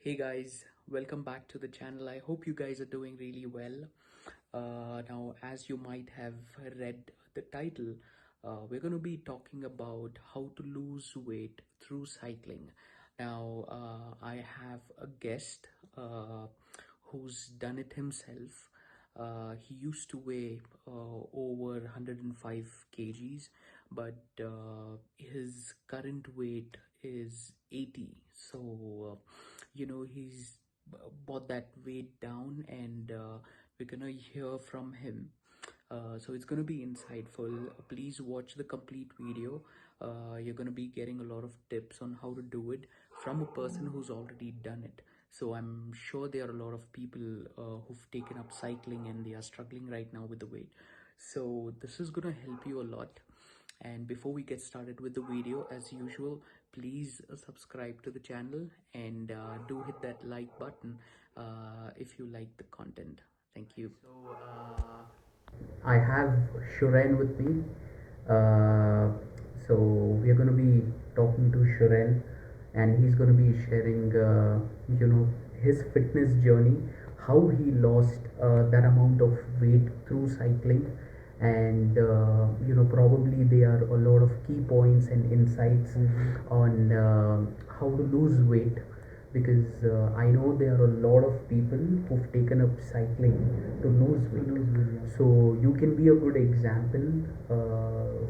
Hey guys, welcome back to the channel. I hope you guys are doing really well. Now, as you might have read the title, we're going to be talking about how to lose weight through cycling. Now, I have a guest who's done it himself. He used to weigh over 105 kgs, but his current weight is 80. So, he's brought that weight down, and we're gonna hear from him. So it's gonna be insightful. Please watch the complete video. You're gonna be getting a lot of tips on how to do it from a person who's already done it. So I'm sure there are a lot of people who've taken up cycling and they are struggling right now with the weight. So this is gonna help you a lot. And before we get started with the video, as usual, please subscribe to the channel and do hit that like button if you like the content. Thank you. So I have Shurain with me. Uh, so we are going to be talking to Shurain, and he's going to be sharing, his fitness journey, how he lost that amount of weight through cycling, and probably there are a lot of key points and insights on how to lose weight, because I know there are a lot of people who've taken up cycling to lose weight. So you can be a good example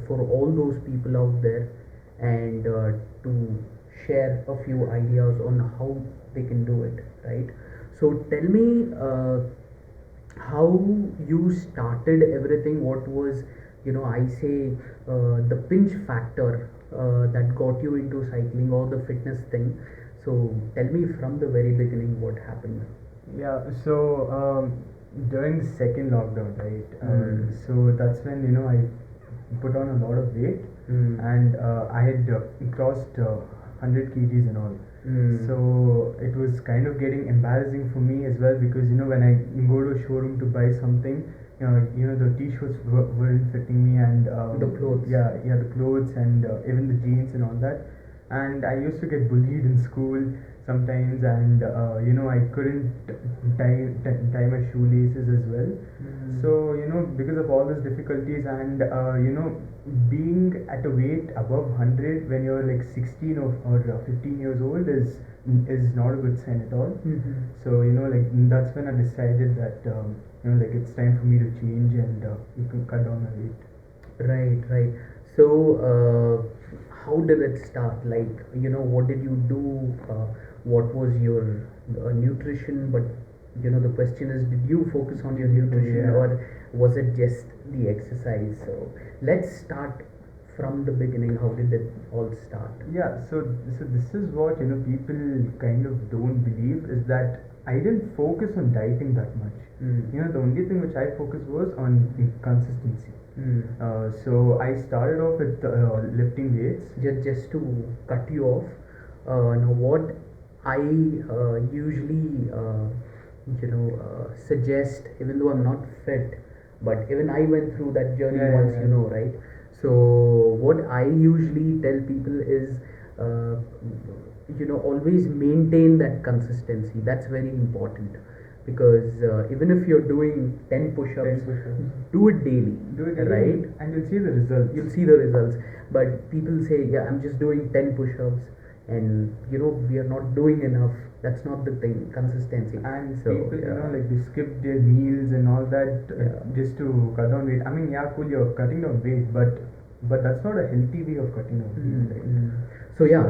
for all those people out there, and to share a few ideas on how they can do it, right? So tell me how you started everything. What was, I say, the pinch factor that got you into cycling or the fitness thing. So tell me from the very beginning what happened. Yeah, so during the second lockdown, right? So that's when I put on a lot of weight, and I had crossed 100 kgs and all. So it was kind of getting embarrassing for me as well, because when I go to a showroom to buy something, the t-shirts weren't fitting me, and The clothes. yeah, the clothes, and even the jeans and all that. And I used to get bullied in school sometimes, and I couldn't tie my shoelaces as well. So because of all those difficulties, and being at a weight above 100 when you're like 16 or 15 years old is not a good sign at all. So like that's when I decided that like it's time for me to change, and you can cut down my weight. Right. So, how did it start? Like, what did you do? What was your nutrition? But, the question is, did you focus on your nutrition, Yeah. or was it just the exercise? So, let's start from the beginning. How did it all start? Yeah, so this is what people kind of don't believe, is that I didn't focus on dieting that much. The only thing which I focused was on consistency. So I started off with lifting weights. Just to cut you off, now what I usually suggest, even though I'm not fit, but even I went through that journey once, right? So what I usually tell people is, always maintain that consistency. That's very important, because even if you're doing 10 push-ups, do it daily, right? And you'll see the results. You'll see the results. But people say, yeah, I'm just doing 10 push-ups, and we are not doing enough. That's not the thing. Consistency. And So, people, yeah. like they skip their meals and all that, Yeah. just to cut down weight. I mean, yeah, cool, you're cutting down weight, but that's not a healthy way of cutting down weight, right? So yeah,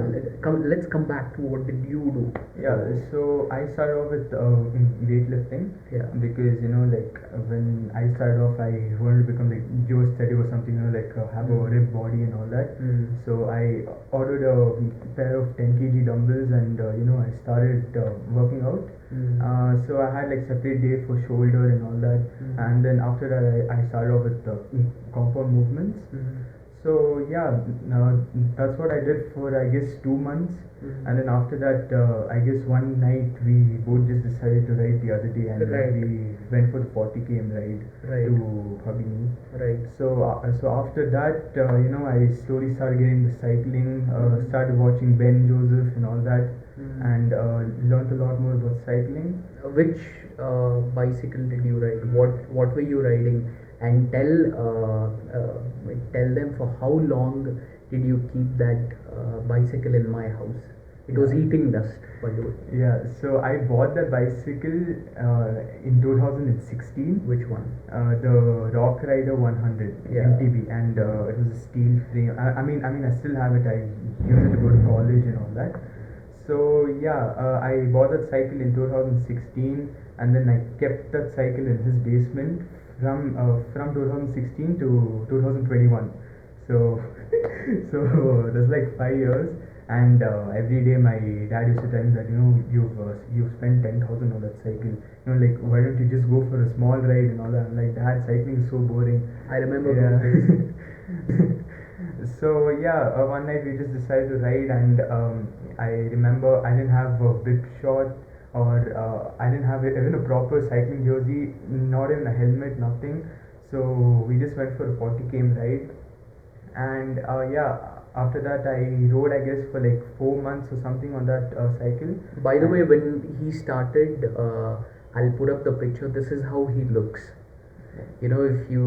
let's come back to what did you do? Yeah, so I started off with weightlifting. Yeah. Because like when I started off, I wanted to become like Joe Steady or something, like have a ripped body and all that. So I ordered a pair of 10 kg dumbbells, and I started working out. So I had like separate day for shoulder and all that, and then after that I started off with compound movements. So yeah, that's what I did for I guess 2 months, and then after that, I guess one night we both just decided to ride the other day, and Right. we went for the 40 km ride Right. to Habini. Right. So after that, I slowly started getting the cycling, Mhm. started watching Ben Joseph and all that, Mhm. and learned a lot more about cycling. Which bicycle did you ride? What were you riding? And tell them for how long did you keep that bicycle in my house? It was Yeah. eating dust, by the way. Yeah, so I bought that bicycle in 2016. Which one? The Rock Rider 100 Yeah. MTB, and it was a steel frame. I mean, I still have it. I use it to go to college and all that. So yeah, I bought that cycle in 2016, and then I kept that cycle in his basement from 2016 to 2021. So so that's like 5 years. And every day my dad used to tell me that you've spent 10,000 on that cycle. Like, why don't you just go for a small ride and all that? I'm like, Dad, cycling is so boring. I remember Yeah. those days. So yeah, one night we just decided to ride, and I remember I didn't have a big shot, or I didn't have even a proper cycling jersey, not even a helmet, nothing. So we just went for a 40 km ride, and yeah, after that I rode I guess for like 4 months or something on that cycle. By the way, And when he started, I'll put up the picture. This is how he looks. If you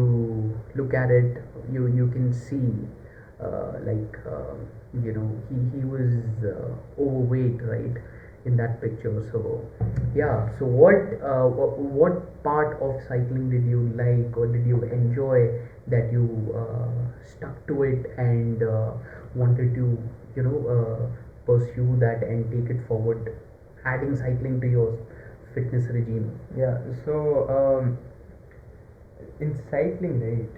look at it, you can see, like, he was overweight, right, in that picture. So yeah. So what part of cycling did you like, or did you enjoy, that you stuck to it and wanted to pursue that and take it forward, adding cycling to your fitness regime? yeah, so in cycling, right,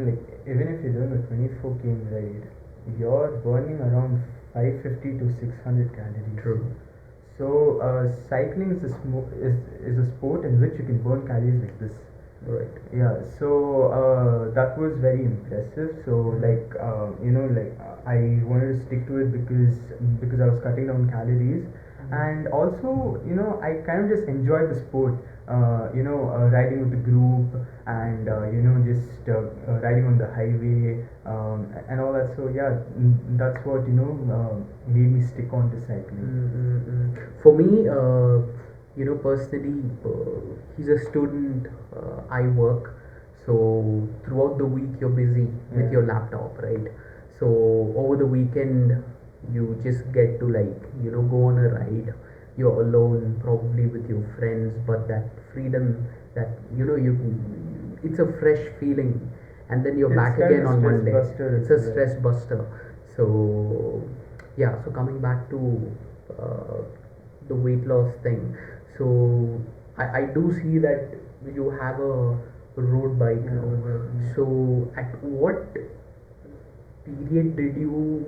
like, even if you're doing a 24 km ride, you're burning around 550 to 600 calories. True. So cycling is a sport in which you can burn calories like this. Right. Yeah, so that was very impressive. So like, like, I wanted to stick to it because I was cutting down calories, and also I kind of just enjoyed the sport. Riding with the group, and just riding on the highway, and all that. So yeah, that's what made me stick on to cycling. For me, personally, he's a student. I work, so throughout the week you're busy with Yeah. your laptop, right? So over the weekend, you just get to, like, go on a ride. You're alone, probably with your friends, but that freedom, that it's a fresh feeling, and then you're It's back kind again of a on stress Monday. buster It's as a well. stress buster. So yeah. So coming back to uh, the weight loss thing. So I do see that you have a road bike Yeah, now. yeah. So at what period did you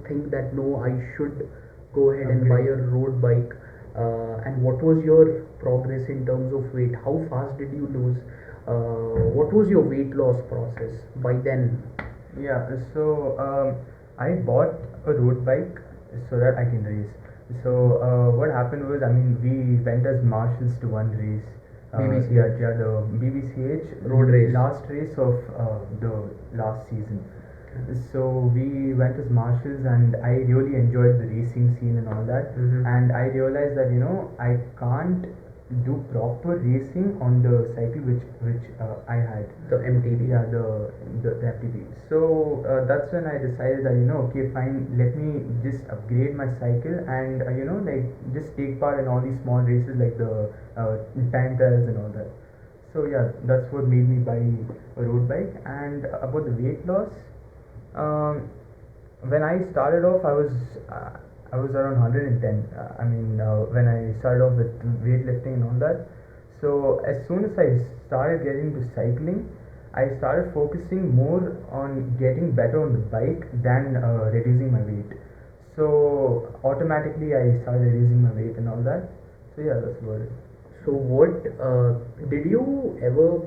think that, no, I should go ahead and buy a Upgrade. road bike? And what was your progress in terms of weight? How fast did you lose? What was your weight loss process by then? Yeah, so I bought a road bike so that I can race. So what happened was, I mean, we went as marshals to one race. Yeah, BBCH. yeah, the BBCH Road race. last race of the last season. So we went as marshals, and I really enjoyed the racing scene and all that. And I realized that I can't do proper racing on the cycle which I had. The MTB. Yeah, the FTP. So that's when I decided that okay, fine, let me just upgrade my cycle, and like, just take part in all these small races like the time trials and all that. So yeah, that's what made me buy a road bike. And about the weight loss, um, when I started off, I was around 110. I mean, when I started off with weightlifting and all that. So as soon as I started getting to cycling, I started focusing more on getting better on the bike than reducing my weight. So automatically I started reducing my weight and all that. So yeah, that's about it. So what did you ever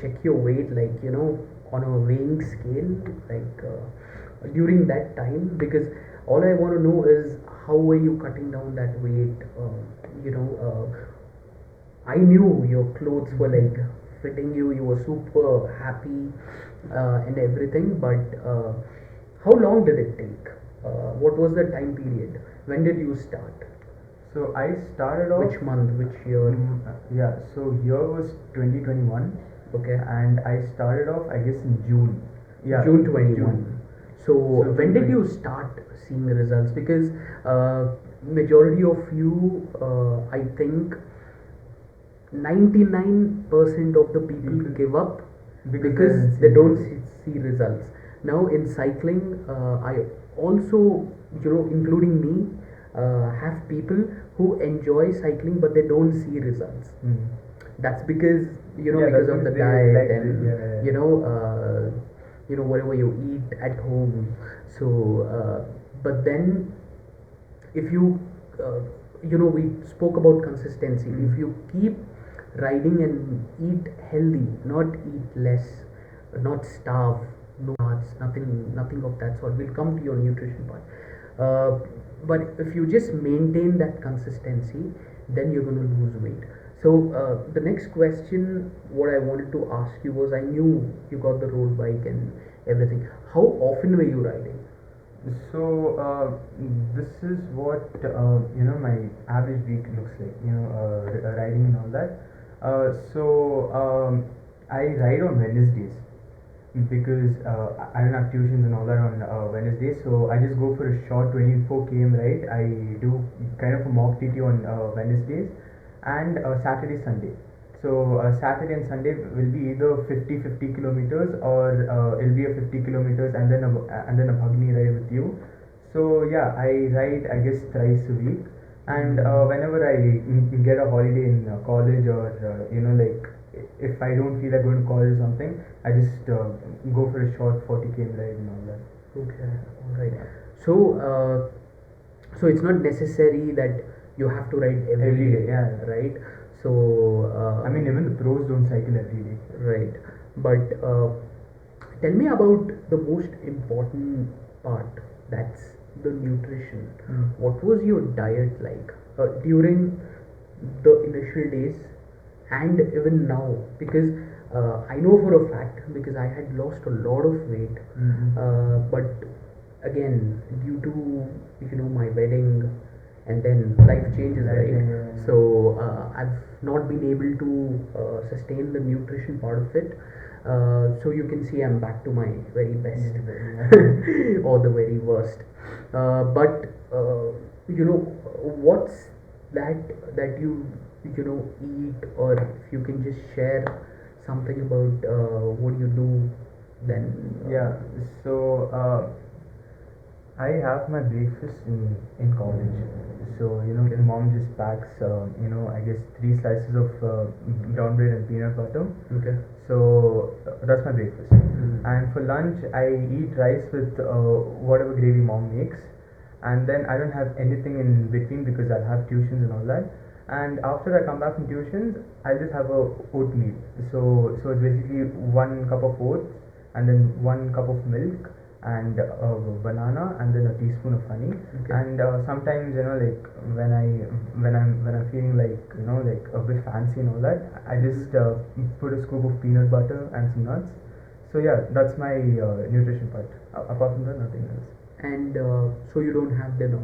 check your weight, like, on a weighing scale, like during that time? Because all I want to know is how were you cutting down that weight? You know, I knew your clothes were like fitting you. You were super happy and everything. But how long did it take? What was the time period? When did you start? So I started off. Which month? Which year? Yeah, so year was 2021, Okay. and I started off, I guess, in June. Yeah, June 21. June. So, So when did you 20. start seeing the results? Because majority of you, I think 99% of the people People- give up because because they they don't results. see results. Now in cycling, I also, including me, have people who enjoy cycling but they don't see results. That's because Yeah, that's because of the because they diet like and yeah. whatever you eat at home. So but then if you we spoke about consistency. If you keep riding and eat healthy, not eat less, not starve, no nuts, nothing of that sort. We'll come to your nutrition part. But if you just maintain that consistency, then you're going to lose weight. So the next question what I wanted to ask you was, I knew you got the road bike and everything. How often were you riding? So this is what my average week looks like. Riding and all that. So I ride on Wednesdays because I don't have tuitions and all that on Wednesdays. So I just go for a short 24 km ride. I do kind of a mock TT on Wednesdays and Saturday, Sunday. So Saturday and Sunday will be either 50 kilometers or it'll be a 50 kilometers and then a bugni ride with you. So yeah, I ride I guess thrice a week, and whenever I get a holiday in college or like if I don't feel like going to college or something, I just go for a short 40 km ride and all that. Okay, all right. So, so it's not necessary that you have to ride every day, Yeah. right? So, I mean, even the pros don't cycle every day. right. But tell me about the most important part. That's the nutrition. What was your diet like during the initial days and even now? Because I know for a fact, because I had lost a lot of weight, but again due to my wedding and then life changes, right? Yeah. So I've not been able to sustain the nutrition part of it. So you can see I'm back to my very best or the very worst. But what's that you eat, or if you can just share something about what you do, then Yeah, so I have my breakfast in college. So Okay. mom just packs I guess 3 slices of brown bread and peanut butter. Okay. So that's my breakfast. And for lunch, I eat rice with whatever gravy mom makes, and then I don't have anything in between because I'll have tuitions and all that. And after I come back from tuitions, I'll just have a oatmeal. So it's basically 1 cup of oats and then 1 cup of milk and a banana and then a teaspoon of honey. Okay. And sometimes like when I'm feeling like like a bit fancy and all that, I just put a scoop of peanut butter and some nuts. So yeah, that's my nutrition part. Apart from that, nothing else. And so you don't have dinner,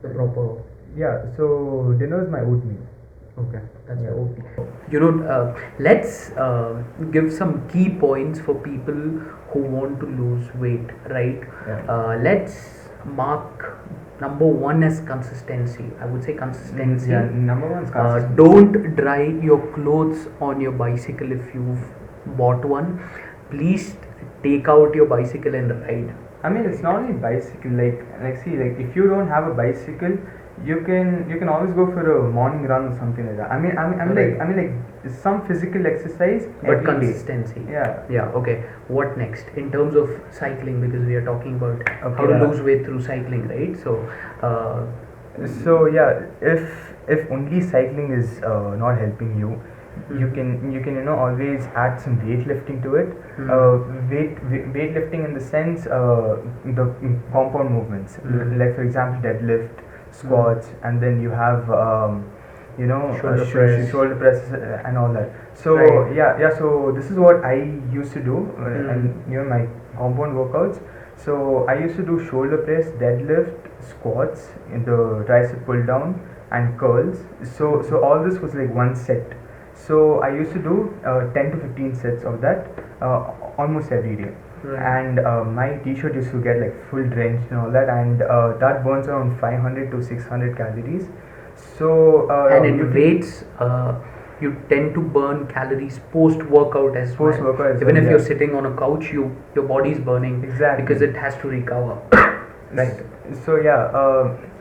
the proper. Yeah, so dinner is my oatmeal. Okay, that's Yeah. okay. Let's give some key points for people who want to lose weight, right? Yeah. Let's mark number one as consistency. I would say consistency. Yeah, number one is consistency. Don't dry your clothes on your bicycle if you've bought one. Please take out your bicycle and ride. I mean, it's not only bicycle. See, if you don't have a bicycle, you can always go for a morning run or something like that. I mean like some physical exercise, But every day. consistency. Yeah. Yeah. Okay. What next in terms of cycling? Because we are talking about how Okay, to yeah. lose weight through cycling, right? So, So yeah, if only cycling is not helping you, you can always add some weightlifting to it. Weightlifting in the sense, the compound movements, like for example deadlift, squats, and then you have Shoulder press. shoulder press, and all that. So Right. yeah, so this is what I used to do, and my compound workouts. So I used to do shoulder press, deadlift, squats, in the tricep pull down, and curls. So all this was like one set. So I used to do 10 to 15 sets of that, almost every day. Right. And my t-shirt used to get like full drenched and all that, and that burns around 500 to 600 calories. So And in you weights, you tend to burn calories post workout as well. Post-workout as Even well, if you're yeah. sitting on a couch, your body is burning Exactly. because it has to recover. Right. So yeah,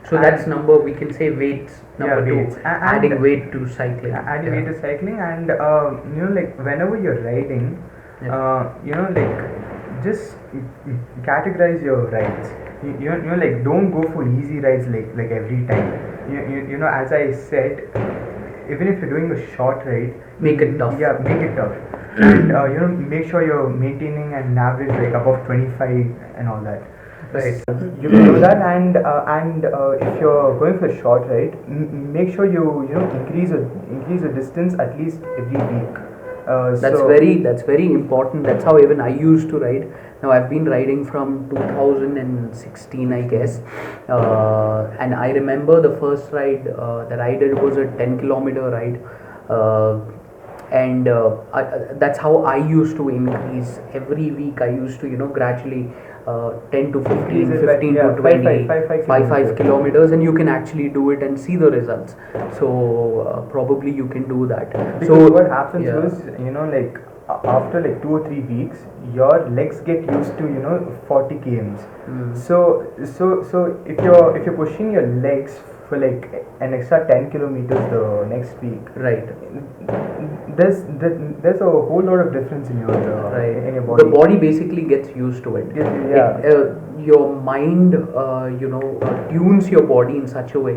So that's number, we can say weights. Number two, weights. adding weight to cycling. adding weight to cycling, and like whenever you're riding, Yeah. like just categorize your rides. Like don't go for easy rides like every time. As I said, even if you're doing a short ride, Make it tough. Yeah, make it tough. And make sure you're maintaining an average like above 25 and all that. Right. You can do that, and if you're going for a short ride, make sure you increase the distance at least every week. That's very important. That's how even I used to ride. Now I've been riding from 2016, I guess, and I remember the first ride that I did was a 10-kilometer ride. And that's how I used to increase every week. I used to gradually 10 to 15, Increase it by- 15 yeah, to 20, 5 kilometers, and you can actually do it and see the results. So probably you can do that. Because So what happens yeah. is, like after like 2 or 3 weeks, your legs get used to 40 kms. So if you're pushing your legs for like an extra 10 kilometers the next week, Right. there's a whole lot of difference in your Right. in your body. The body basically gets used to it. Yeah. Your mind, tunes your body in such a way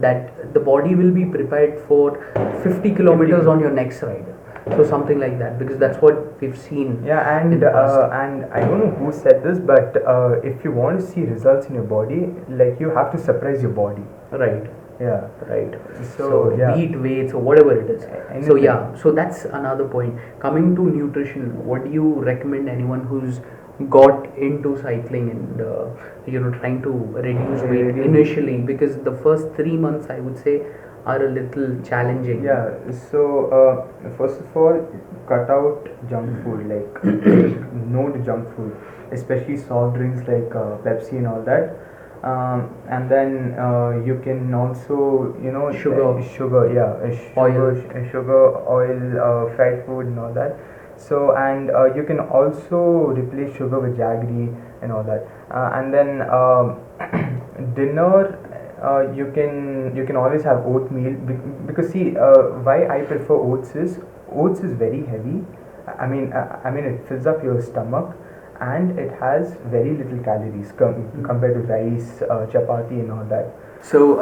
that the body will be prepared for 50 kilometers on your next ride. So something like that, because that's what we've seen. Yeah, in and the past. and I don't know who said this, but if you want to see results in your body, like you have to surprise your body. Right. Yeah. Right. So, yeah. Be it weights or whatever it is. So Anything. yeah, so that's another point. Coming to nutrition, what do you recommend anyone who's got into cycling and trying to reduce weight Reduce- initially? Because the first 3 months, I would say, are a little challenging. Yeah. So first of all, cut out junk food. Like no to junk food, especially soft drinks like Pepsi and all that. And then you can also sugar, yeah, Oil. sugar, oil, fried food and all that. So, and you can also replace sugar with jaggery and all that. And then dinner, you can always have oatmeal, because see, why I prefer oats is very heavy. I mean it fills up your stomach, and it has very little calories compared to rice, chapati and all that. So,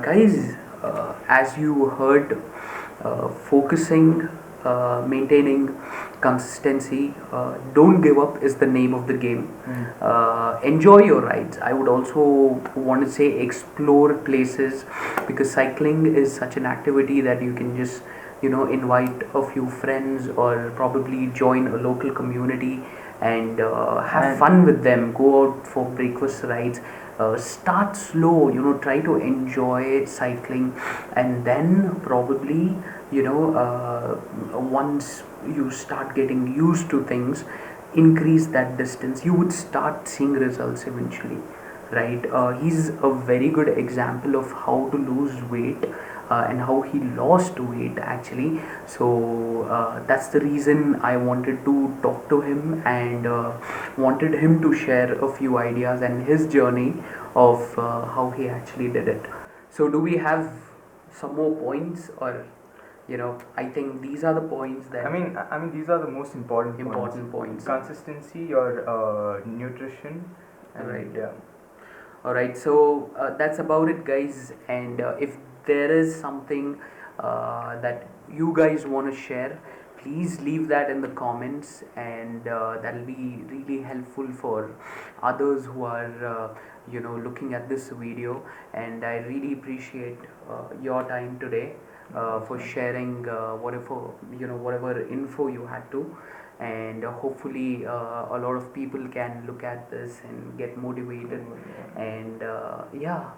guys, as you heard, focusing, maintaining consistency, don't give up is the name of the game. Enjoy your rides. I would also want to say explore places, because cycling is such an activity that you can just invite a few friends or probably join a local community and have And- fun with them. Go out for breakfast rides. Start slow, try to enjoy cycling, and then probably once you start getting used to things, increase that distance, you would start seeing results eventually, right? He's a very good example of how to lose weight, and how he lost weight actually. So that's the reason I wanted to talk to him, and wanted him to share a few ideas and his journey of how he actually did it. So do we have some more points, or I think these are the points that I mean these are the most important points. Consistency, your nutrition, and Right. yeah. Alright, so that's about it, guys. And if there is something that you guys want to share, please leave that in the comments, and that'll be really helpful for others who are looking at this video. And I really appreciate your time today for sharing whatever info you had to. And hopefully a lot of people can look at this and get motivated, and yeah,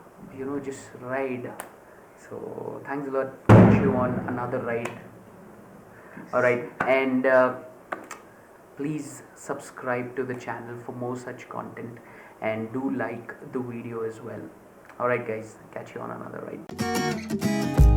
just ride. So thanks a lot. Catch you on another ride. All right, and please subscribe to the channel for more such content, and do like the video as well. All right, guys, catch you on another ride.